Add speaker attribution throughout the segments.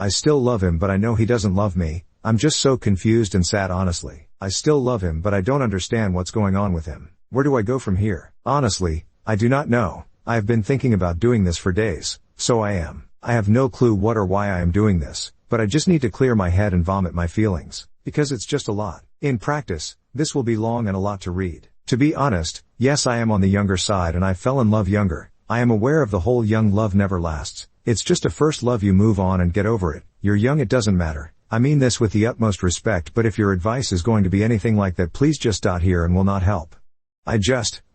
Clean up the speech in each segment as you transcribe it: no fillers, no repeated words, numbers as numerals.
Speaker 1: I still love him but I know he doesn't love me. I'm just so confused and sad honestly. I still love him but I don't understand what's going on with him. Where do I go from here? Honestly, I do not know. I have been thinking about doing this for days. So I am. I have no clue what or why I am doing this, but I just need to clear my head and vomit my feelings. Because it's just a lot. In practice, this will be long and a lot to read. To be honest, yes I am on the younger side and I fell in love younger. I am aware of the whole young love never lasts. It's just a first love, you move on and get over it. You're young, it doesn't matter. I mean this with the utmost respect, but if your advice is going to be anything like that, please just dot here and will not help.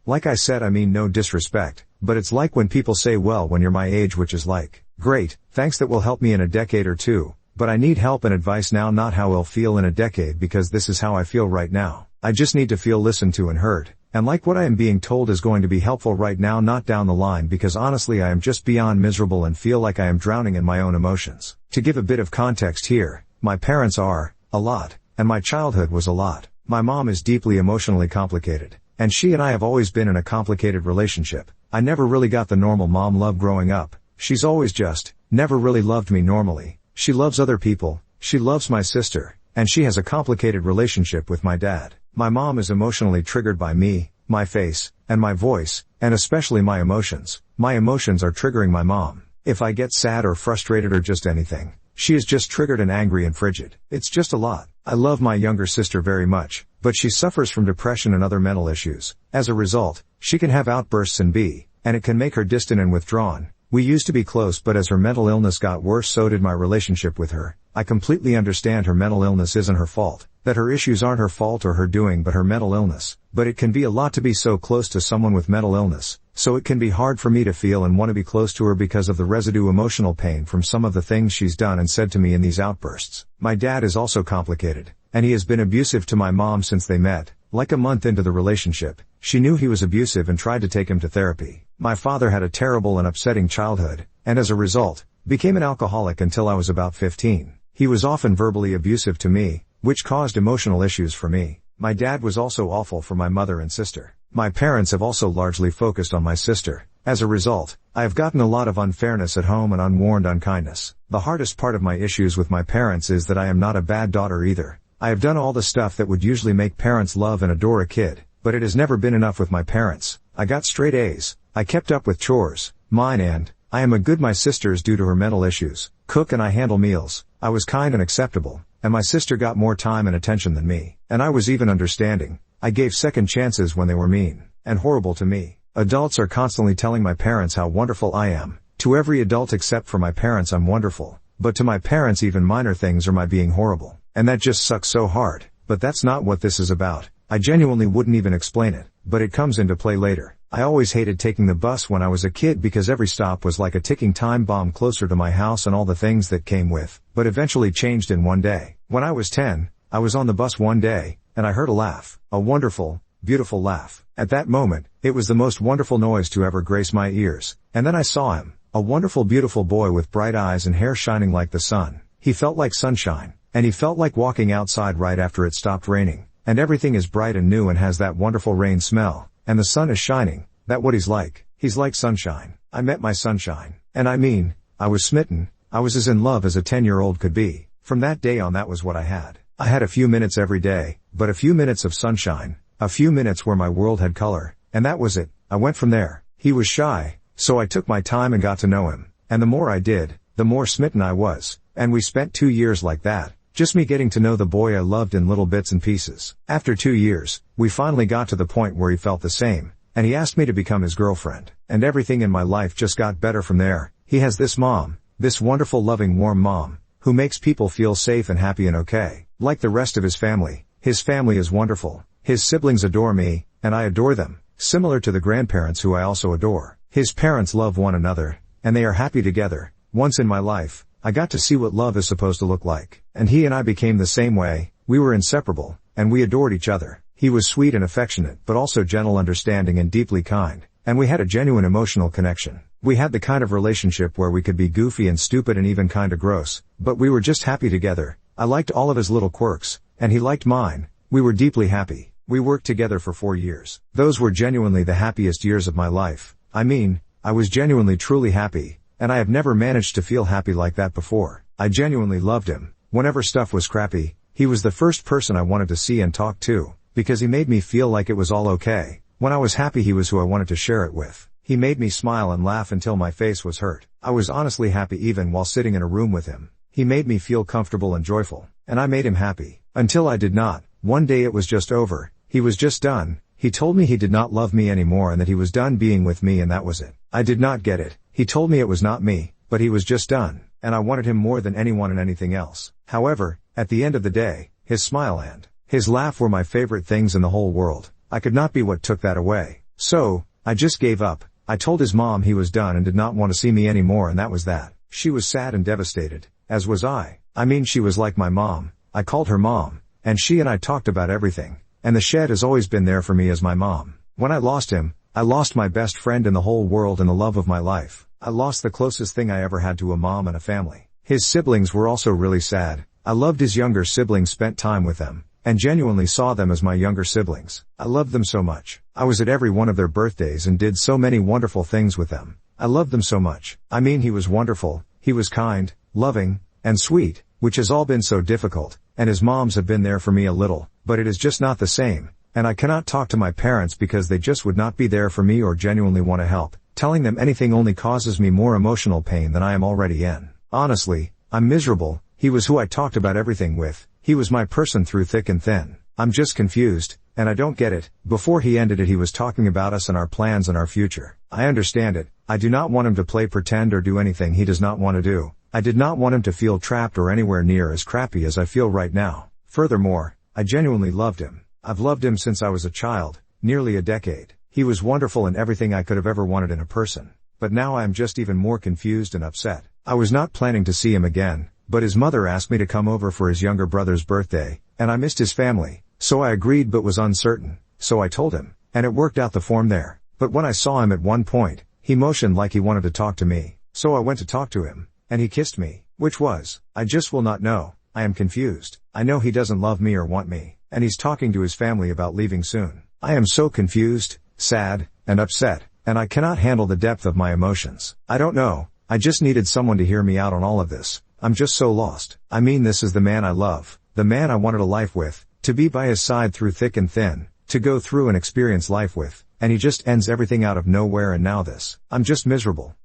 Speaker 1: Like I said, I mean no disrespect, but it's like when people say well when you're my age, which is like, great, thanks, that will help me in a decade or two, but I need help and advice now, not how I'll feel in a decade, because this is how I feel right now. I just need to feel listened to and heard. And like what I am being told is going to be helpful right now, not down the line, because honestly I am just beyond miserable and feel like I am drowning in my own emotions. To give a bit of context here, my parents are a lot, and my childhood was a lot. My mom is deeply emotionally complicated, and she and I have always been in a complicated relationship. I never really got the normal mom love growing up. She's always just never really loved me normally. She loves other people, she loves my sister, and she has a complicated relationship with my dad. My mom is emotionally triggered by me, my face, and my voice, and especially my emotions. My emotions are triggering my mom. If I get sad or frustrated or just anything, she is just triggered and angry and frigid. It's just a lot. I love my younger sister very much, but she suffers from depression and other mental issues. As a result, she can have outbursts and it can make her distant and withdrawn. We used to be close, but as her mental illness got worse, so did my relationship with her. I completely understand her mental illness isn't her fault, that her issues aren't her fault or her doing, but her mental illness. But it can be a lot to be so close to someone with mental illness, so it can be hard for me to feel and want to be close to her because of the residue emotional pain from some of the things she's done and said to me in these outbursts. My dad is also complicated, and he has been abusive to my mom since they met. Like a month into the relationship, she knew he was abusive and tried to take him to therapy. My father had a terrible and upsetting childhood, and as a result, became an alcoholic until I was about 15. He was often verbally abusive to me, which caused emotional issues for me. My dad was also awful for my mother and sister. My parents have also largely focused on my sister. As a result, I have gotten a lot of unfairness at home and unwarned unkindness. The hardest part of my issues with my parents is that I am not a bad daughter either. I have done all the stuff that would usually make parents love and adore a kid, but it has never been enough with my parents. I got straight A's. I kept up with chores, mine, and I am a good my sister's due to her mental issues. Cook and I handle meals. I was kind and acceptable, and my sister got more time and attention than me. And I was even understanding. I gave second chances when they were mean and horrible to me. Adults are constantly telling my parents how wonderful I am. To every adult except for my parents I'm wonderful, but to my parents even minor things are my being horrible. And that just sucks so hard. But that's not what this is about. I genuinely wouldn't even explain it, but it comes into play later. I always hated taking the bus when I was a kid because every stop was like a ticking time bomb closer to my house and all the things that came with, but eventually changed in one day. When I was 10, I was on the bus one day, and I heard a laugh. A wonderful, beautiful laugh. At that moment, it was the most wonderful noise to ever grace my ears. And then I saw him. A wonderful, beautiful boy with bright eyes and hair shining like the sun. He felt like sunshine, and he felt like walking outside right after it stopped raining. And everything is bright and new and has that wonderful rain smell. And the sun is shining. That what he's like. He's like sunshine. I met my sunshine. And I mean, I was smitten. I was as in love as a 10-year-old could be. From that day on, that was what I had. I had a few minutes every day, but a few minutes of sunshine. A few minutes where my world had color. And that was it. I went from there. He was shy, so I took my time and got to know him. And the more I did, the more smitten I was. And we spent 2 years like that. Just me getting to know the boy I loved in little bits and pieces. After 2 years, we finally got to the point where he felt the same, and he asked me to become his girlfriend. And everything in my life just got better from there. He has this mom, this wonderful, loving, warm mom, who makes people feel safe and happy and okay. Like the rest of his family is wonderful. His siblings adore me, and I adore them, similar to the grandparents who I also adore. His parents love one another, and they are happy together. Once in my life, I got to see what love is supposed to look like. And he and I became the same way. We were inseparable, and we adored each other. He was sweet and affectionate, but also gentle, understanding, and deeply kind. And we had a genuine emotional connection. We had the kind of relationship where we could be goofy and stupid and even kinda gross, but we were just happy together. I liked all of his little quirks, and he liked mine. We were deeply happy. We worked together for 4 years. Those were genuinely the happiest years of my life. I mean, I was genuinely truly happy. And I have never managed to feel happy like that before. I genuinely loved him. Whenever stuff was crappy, he was the first person I wanted to see and talk to, because he made me feel like it was all okay. When I was happy, he was who I wanted to share it with. He made me smile and laugh until my face was hurt. I was honestly happy even while sitting in a room with him. He made me feel comfortable and joyful, and I made him happy. Until I did not. One day it was just over. He was just done. He told me he did not love me anymore and that he was done being with me, and that was it. I did not get it. He told me it was not me, but he was just done, and I wanted him more than anyone and anything else. However, at the end of the day, his smile and his laugh were my favorite things in the whole world. I could not be what took that away. So, I just gave up. I told his mom he was done and did not want to see me anymore, and that was that. She was sad and devastated, as was I. I mean, she was like my mom. I called her mom, and she and I talked about everything. And the shed has always been there for me as my mom. When I lost him, I lost my best friend in the whole world and the love of my life. I lost the closest thing I ever had to a mom and a family. His siblings were also really sad. I loved his younger siblings, spent time with them, and genuinely saw them as my younger siblings. I loved them so much. I was at every one of their birthdays and did so many wonderful things with them. I loved them so much. I mean, he was wonderful, he was kind, loving, and sweet, which has all been so difficult, and his moms have been there for me a little, but it is just not the same, and I cannot talk to my parents because they just would not be there for me or genuinely want to help. Telling them anything only causes me more emotional pain than I am already in. Honestly, I'm miserable. He was who I talked about everything with. He was my person through thick and thin. I'm just confused, and I don't get it. Before he ended it, he was talking about us and our plans and our future. I understand it. I do not want him to play pretend or do anything he does not want to do. I did not want him to feel trapped or anywhere near as crappy as I feel right now. Furthermore, I genuinely loved him. I've loved him since I was a child, nearly a decade. He was wonderful and everything I could have ever wanted in a person. But now I am just even more confused and upset. I was not planning to see him again, but his mother asked me to come over for his younger brother's birthday, and I missed his family, so I agreed but was uncertain, so I told him, and it worked out the form there. But when I saw him at one point, he motioned like he wanted to talk to me, so I went to talk to him, and he kissed me, which was, I just will not know. I am confused. I know he doesn't love me or want me, and he's talking to his family about leaving soon. I am so confused, sad, and upset, and I cannot handle the depth of my emotions. I don't know, I just needed someone to hear me out on all of this. I'm just so lost. I mean, this is the man I love, the man I wanted a life with, to be by his side through thick and thin, to go through and experience life with, and he just ends everything out of nowhere, and now this. I'm just miserable.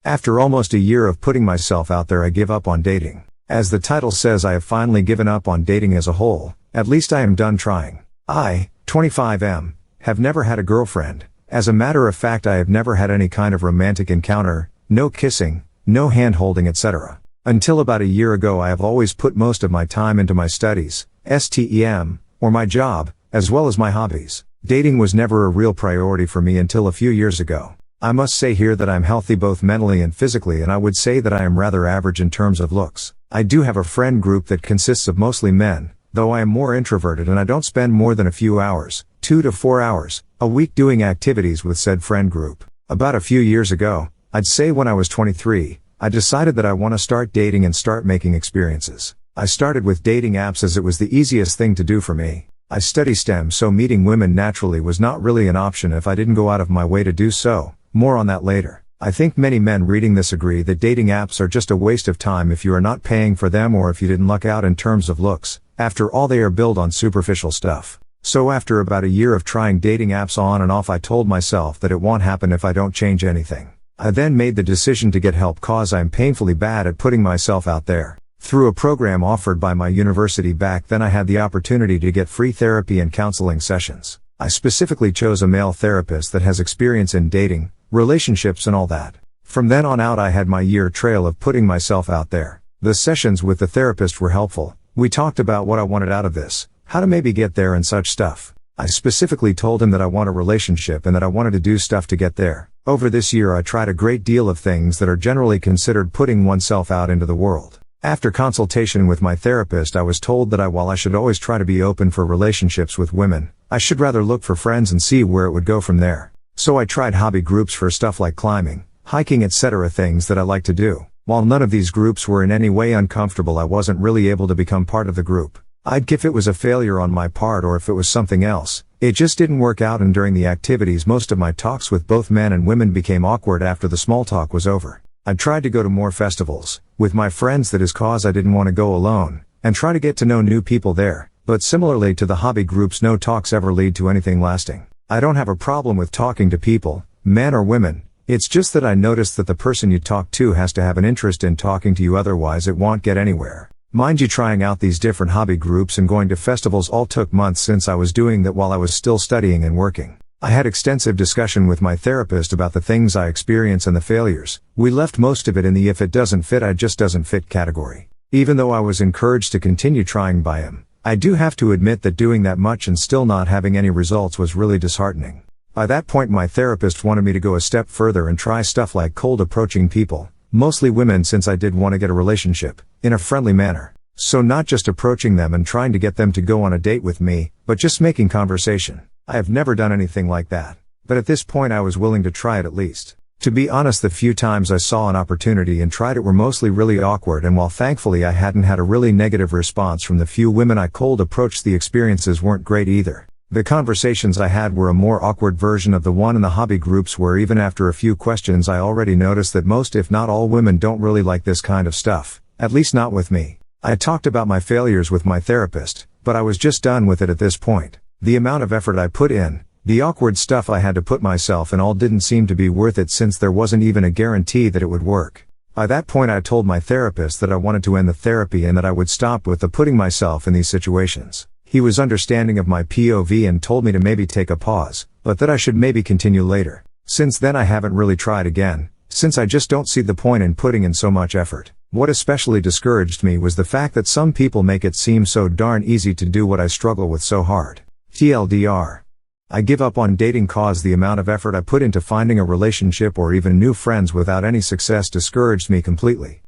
Speaker 1: After almost a year of putting myself out there, I give up on dating. As the title says, I have finally given up on dating as a whole. At least I am done trying. I, 25M, have never had a girlfriend. As a matter of fact, I have never had any kind of romantic encounter, no kissing, no hand-holding, etc. Until about a year ago, I have always put most of my time into my studies, STEM, or my job, as well as my hobbies. Dating was never a real priority for me until a few years ago. I must say here that I'm healthy both mentally and physically, and I would say that I am rather average in terms of looks. I do have a friend group that consists of mostly men, though I am more introverted and I don't spend more than a few hours, 2 to 4 hours, a week doing activities with said friend group. About a few years ago, I'd say when I was 23, I decided that I want to start dating and start making experiences. I started with dating apps as it was the easiest thing to do for me. I study STEM, so meeting women naturally was not really an option if I didn't go out of my way to do so. More on that later. I think many men reading this agree that dating apps are just a waste of time if you are not paying for them or if you didn't luck out in terms of looks. After all, they are built on superficial stuff. So after about a year of trying dating apps on and off, I told myself that it won't happen if I don't change anything. I then made the decision to get help cause I'm painfully bad at putting myself out there. Through a program offered by my university back then, I had the opportunity to get free therapy and counseling sessions. I specifically chose a male therapist that has experience in dating, relationships and all that. From then on out, I had my year trail of putting myself out there. The sessions with the therapist were helpful. We talked about what I wanted out of this, how to maybe get there and such stuff. I specifically told him that I want a relationship and that I wanted to do stuff to get there. Over this year, I tried a great deal of things that are generally considered putting oneself out into the world. After consultation with my therapist, I was told that while I should always try to be open for relationships with women, I should rather look for friends and see where it would go from there. So I tried hobby groups for stuff like climbing, hiking, etc., things that I like to do. While none of these groups were in any way uncomfortable, I wasn't really able to become part of the group. I'd if it was a failure on my part or if it was something else. It just didn't work out, and during the activities most of my talks with both men and women became awkward after the small talk was over. I tried to go to more festivals, with my friends that is cause I didn't want to go alone, and try to get to know new people there, but similarly to the hobby groups no talks ever lead to anything lasting. I don't have a problem with talking to people, men or women, it's just that I noticed that the person you talk to has to have an interest in talking to you, otherwise it won't get anywhere. Mind you, trying out these different hobby groups and going to festivals all took months since I was doing that while I was still studying and working. I had extensive discussion with my therapist about the things I experience and the failures. We left most of it in the if it doesn't fit I just doesn't fit category. Even though I was encouraged to continue trying by him, I do have to admit that doing that much and still not having any results was really disheartening. By that point my therapist wanted me to go a step further and try stuff like cold approaching people, mostly women since I did want to get a relationship, in a friendly manner. So not just approaching them and trying to get them to go on a date with me, but just making conversation. I have never done anything like that. But at this point I was willing to try it at least. To be honest, the few times I saw an opportunity and tried it were mostly really awkward, and while thankfully I hadn't had a really negative response from the few women I cold approached, the experiences weren't great either. The conversations I had were a more awkward version of the one in the hobby groups, where even after a few questions I already noticed that most if not all women don't really like this kind of stuff, at least not with me. I talked about my failures with my therapist, but I was just done with it at this point. The amount of effort I put in, the awkward stuff I had to put myself in, all didn't seem to be worth it since there wasn't even a guarantee that it would work. By that point I told my therapist that I wanted to end the therapy and that I would stop with the putting myself in these situations. He was understanding of my POV and told me to maybe take a pause, but that I should maybe continue later. Since then I haven't really tried again, since I just don't see the point in putting in so much effort. What especially discouraged me was the fact that some people make it seem so darn easy to do what I struggle with so hard. TLDR. I give up on dating cause the amount of effort I put into finding a relationship or even new friends without any success discouraged me completely.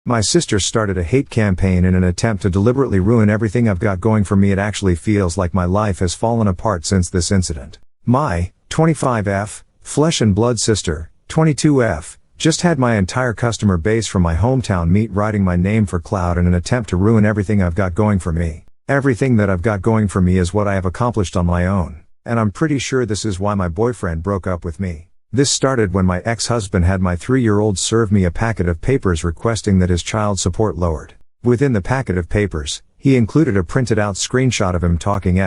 Speaker 1: My sister started a hate campaign in an attempt to deliberately ruin everything I've got going for me. It actually feels like my life has fallen apart since this incident. My 25F, flesh and blood sister, 22F, just had my entire customer base from my hometown meet writing my name for clout in an attempt to ruin everything I've got going for me. Everything that I've got going for me is what I have accomplished on my own, and I'm pretty sure this is why my boyfriend broke up with me. This started when my ex-husband had my 3-year-old serve me a packet of papers requesting that his child support lowered. Within the packet of papers, he included a printed out screenshot of him talking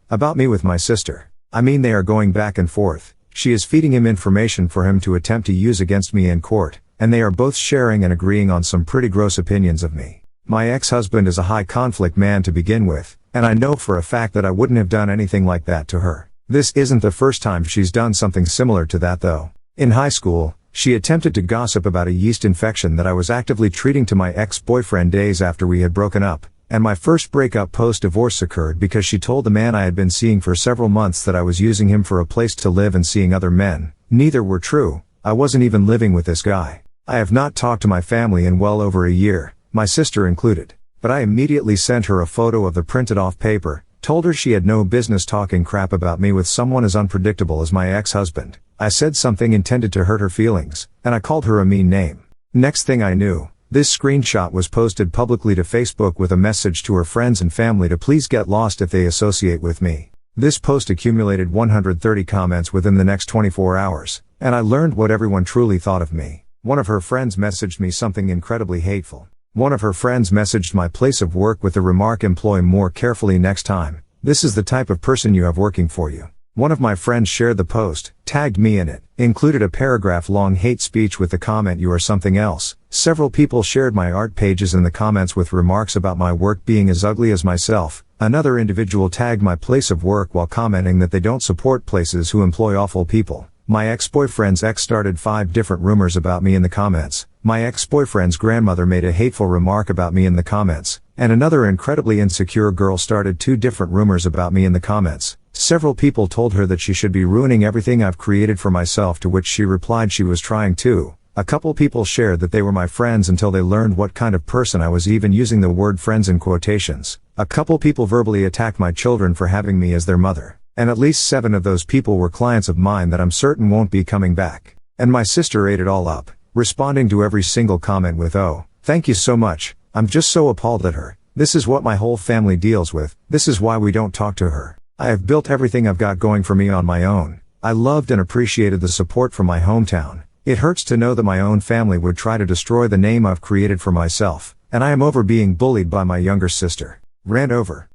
Speaker 1: about me with my sister. I mean, they are going back and forth. She is feeding him information for him to attempt to use against me in court, and they are both sharing and agreeing on some pretty gross opinions of me. My ex-husband is a high conflict man to begin with, and I know for a fact that I wouldn't have done anything like that to her. This isn't the first time she's done something similar to that though. In high school, she attempted to gossip about a yeast infection that I was actively treating to my ex-boyfriend days after we had broken up, and my first breakup post-divorce occurred because she told the man I had been seeing for several months that I was using him for a place to live and seeing other men. Neither were true. I wasn't even living with this guy. I have not talked to my family in well over a year, my sister included, but I immediately sent her a photo of the printed off paper, told her she had no business talking crap about me with someone as unpredictable as my ex-husband. I said something intended to hurt her feelings, and I called her a mean name. Next thing I knew, this screenshot was posted publicly to Facebook with a message to her friends and family to please get lost if they associate with me. This post accumulated 130 comments within the next 24 hours, and I learned what everyone truly thought of me. One of her friends messaged me something incredibly hateful. One of her friends messaged my place of work with the remark, "Employ more carefully next time. This is the type of person you have working for you." One of my friends shared the post, tagged me in it, included a paragraph-long hate speech with the comment, "You are something else." Several people shared my art pages in the comments with remarks about my work being as ugly as myself. Another individual tagged my place of work while commenting that they don't support places who employ awful people. My ex-boyfriend's ex started 5 different rumors about me in the comments. My ex-boyfriend's grandmother made a hateful remark about me in the comments, and another incredibly insecure girl started 2 different rumors about me in the comments. Several people told her that she should be ruining everything I've created for myself, to which she replied she was trying to. A couple people shared that they were my friends until they learned what kind of person I was, even using the word friends in quotations. A couple people verbally attacked my children for having me as their mother, and at least 7 of those people were clients of mine that I'm certain won't be coming back. And my sister ate it all up, responding to every single comment with, "Oh, thank you so much. I'm just so appalled at her. This is what my whole family deals with. This is why we don't talk to her. I have built everything I've got going for me on my own. I loved and appreciated the support from my hometown, It hurts to know that my own family would try to destroy the name I've created for myself, and I am over being bullied by my younger sister. Rant over.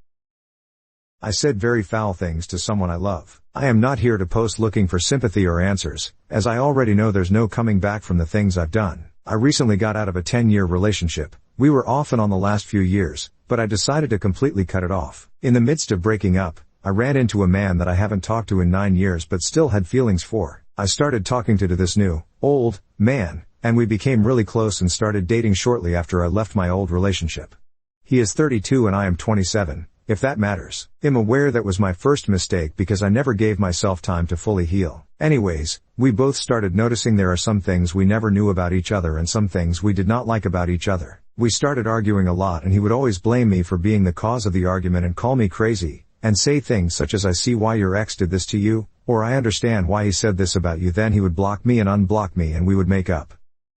Speaker 1: I said very foul things to someone I love. I am not here to post looking for sympathy or answers, as I already know there's no coming back from the things I've done. I recently got out of a 10-year relationship. We were off and on the last few years, but I decided to completely cut it off. In the midst of breaking up, I ran into a man that I haven't talked to in 9 years but still had feelings for. I started talking to this new, old, man, and we became really close and started dating shortly after I left my old relationship. He is 32 and I am 27, if that matters. I'm aware that was my first mistake because I never gave myself time to fully heal. Anyways, we both started noticing there are some things we never knew about each other and some things we did not like about each other. We started arguing a lot and he would always blame me for being the cause of the argument and call me crazy, and say things such as I see why your ex did this to you, or I understand why he said this about you. Then he would block me and unblock me and we would make up.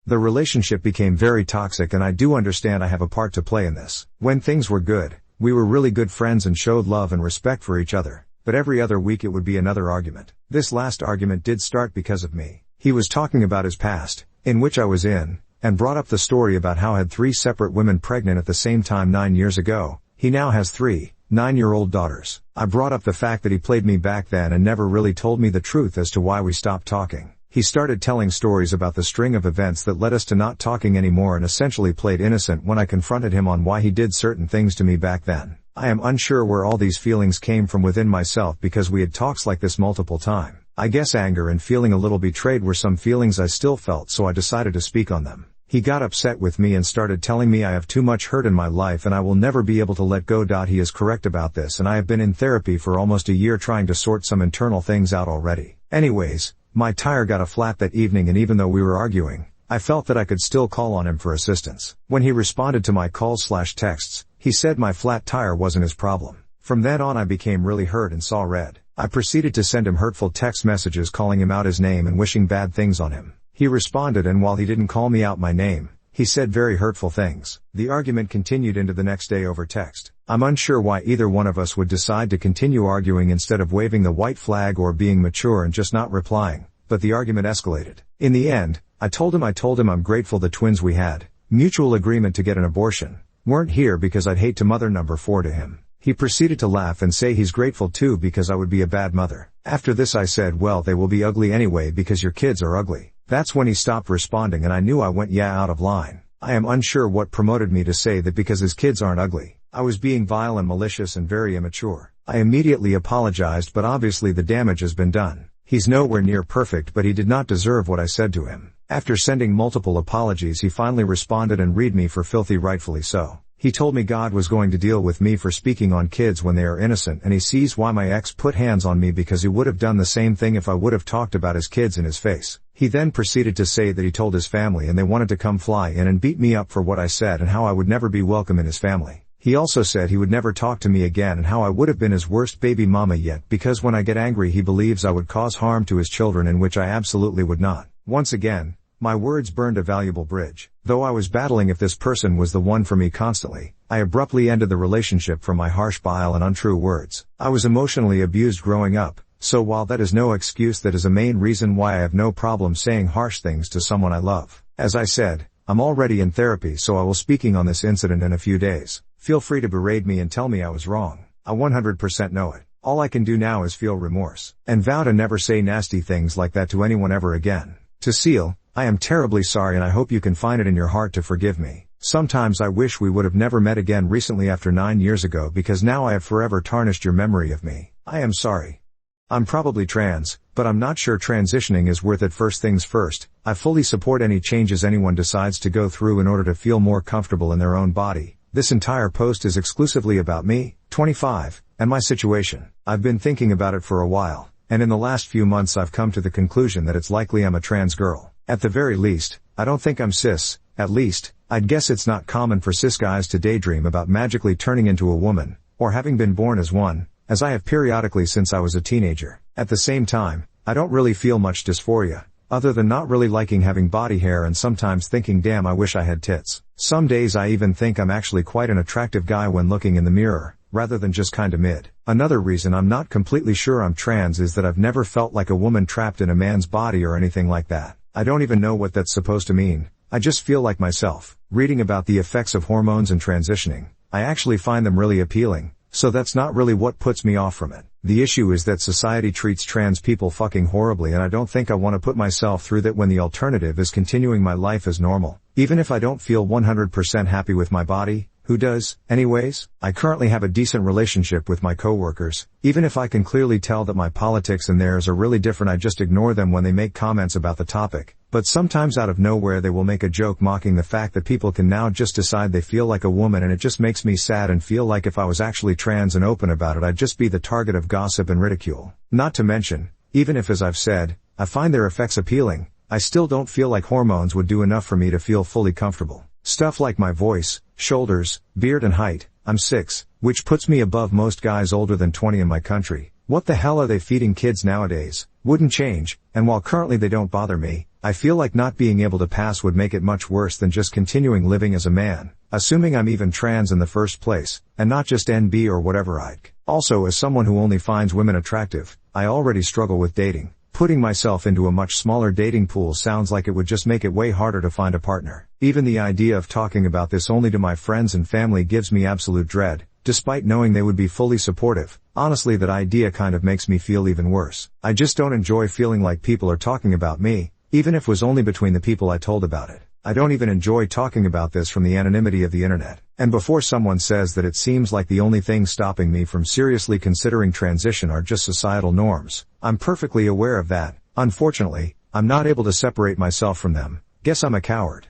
Speaker 1: The relationship became very toxic and I do understand I have a part to play in this. When things were good, we were really good friends and showed love and respect for each other, but every other week it would be another argument. This last argument did start because of me. He was talking about his past, in which I was in, and brought up the story about how I had 3 separate women pregnant at the same time 9 years ago. He now has 3 9-year-old daughters. I brought up the fact that he played me back then and never really told me the truth as to why we stopped talking. He started telling stories about the string of events that led us to not talking anymore and essentially played innocent when I confronted him on why he did certain things to me back then. I am unsure where all these feelings came from within myself because we had talks like this multiple times. I guess anger and feeling a little betrayed were some feelings I still felt, so I decided to speak on them. He got upset with me and started telling me I have too much hurt in my life and I will never be able to let go. He is correct about this and I have been in therapy for almost a year trying to sort some internal things out already. Anyways, my tire got a flat that evening and even though we were arguing, I felt that I could still call on him for assistance. When he responded to my calls/texts, he said my flat tire wasn't his problem. From then on I became really hurt and saw red. I proceeded to send him hurtful text messages calling him out his name and wishing bad things on him. He responded and while he didn't call me out my name, he said very hurtful things. The argument continued into the next day over text. I'm unsure why either one of us would decide to continue arguing instead of waving the white flag or being mature and just not replying, but the argument escalated. In the end, I told him I'm grateful the twins we had, mutual agreement to get an abortion, weren't here because I'd hate to mother number 4 to him. He proceeded to laugh and say he's grateful too because I would be a bad mother. After this I said, well, they will be ugly anyway because your kids are ugly. That's when he stopped responding and I knew I went out of line. I am unsure what promoted me to say that because his kids aren't ugly. I was being vile and malicious and very immature. I immediately apologized but obviously the damage has been done. He's nowhere near perfect but he did not deserve what I said to him. After sending multiple apologies he finally responded and read me for filthy, rightfully so. He told me God was going to deal with me for speaking on kids when they are innocent and he sees why my ex put hands on me because he would have done the same thing if I would have talked about his kids in his face. He then proceeded to say that he told his family and they wanted to come fly in and beat me up for what I said and how I would never be welcome in his family. He also said he would never talk to me again and how I would have been his worst baby mama yet because when I get angry he believes I would cause harm to his children, in which I absolutely would not. Once again, my words burned a valuable bridge. Though I was battling if this person was the one for me constantly, I abruptly ended the relationship from my harsh, bile and untrue words. I was emotionally abused growing up, so while that is no excuse, that is a main reason why I have no problem saying harsh things to someone I love. As I said, I'm already in therapy, so I will speaking on this incident in a few days. Feel free to berate me and tell me I was wrong. I 100% know it. All I can do now is feel remorse, and vow to never say nasty things like that to anyone ever again. To Seal, I am terribly sorry and I hope you can find it in your heart to forgive me. Sometimes I wish we would have never met again recently after 9 years ago because now I have forever tarnished your memory of me. I am sorry. I'm probably trans, but I'm not sure transitioning is worth it. First things first, I fully support any changes anyone decides to go through in order to feel more comfortable in their own body. This entire post is exclusively about me, 25, and my situation. I've been thinking about it for a while, and in the last few months I've come to the conclusion that it's likely I'm a trans girl. At the very least, I don't think I'm cis. At least, I'd guess it's not common for cis guys to daydream about magically turning into a woman, or having been born as one, as I have periodically since I was a teenager. At the same time, I don't really feel much dysphoria, other than not really liking having body hair and sometimes thinking damn I wish I had tits. Some days I even think I'm actually quite an attractive guy when looking in the mirror, rather than just kinda mid. Another reason I'm not completely sure I'm trans is that I've never felt like a woman trapped in a man's body or anything like that. I don't even know what that's supposed to mean. I just feel like myself. Reading about the effects of hormones and transitioning, I actually find them really appealing, so that's not really what puts me off from it. The issue is that society treats trans people fucking horribly, and I don't think I want to put myself through that when the alternative is continuing my life as normal. Even if I don't feel 100% happy with my body, who does? Anyways, I currently have a decent relationship with my coworkers. Even if I can clearly tell that my politics and theirs are really different, I just ignore them when they make comments about the topic. But sometimes out of nowhere they will make a joke mocking the fact that people can now just decide they feel like a woman, and it just makes me sad and feel like if I was actually trans and open about it, I'd just be the target of gossip and ridicule. Not to mention, even if, as I've said, I find their effects appealing, I still don't feel like hormones would do enough for me to feel fully comfortable. Stuff like my voice, shoulders, beard and height, I'm 6, which puts me above most guys older than 20 in my country. What the hell are they feeding kids nowadays? Wouldn't change, and while currently they don't bother me, I feel like not being able to pass would make it much worse than just continuing living as a man, assuming I'm even trans in the first place, and not just NB or whatever I'd. Also, as someone who only finds women attractive, I already struggle with dating. Putting myself into a much smaller dating pool sounds like it would just make it way harder to find a partner. Even the idea of talking about this only to my friends and family gives me absolute dread, despite knowing they would be fully supportive. Honestly, that idea kind of makes me feel even worse. I just don't enjoy feeling like people are talking about me, even if it was only between the people I told about it. I don't even enjoy talking about this from the anonymity of the internet. And before someone says that it seems like the only thing stopping me from seriously considering transition are just societal norms, I'm perfectly aware of that. Unfortunately, I'm not able to separate myself from them. Guess I'm a coward.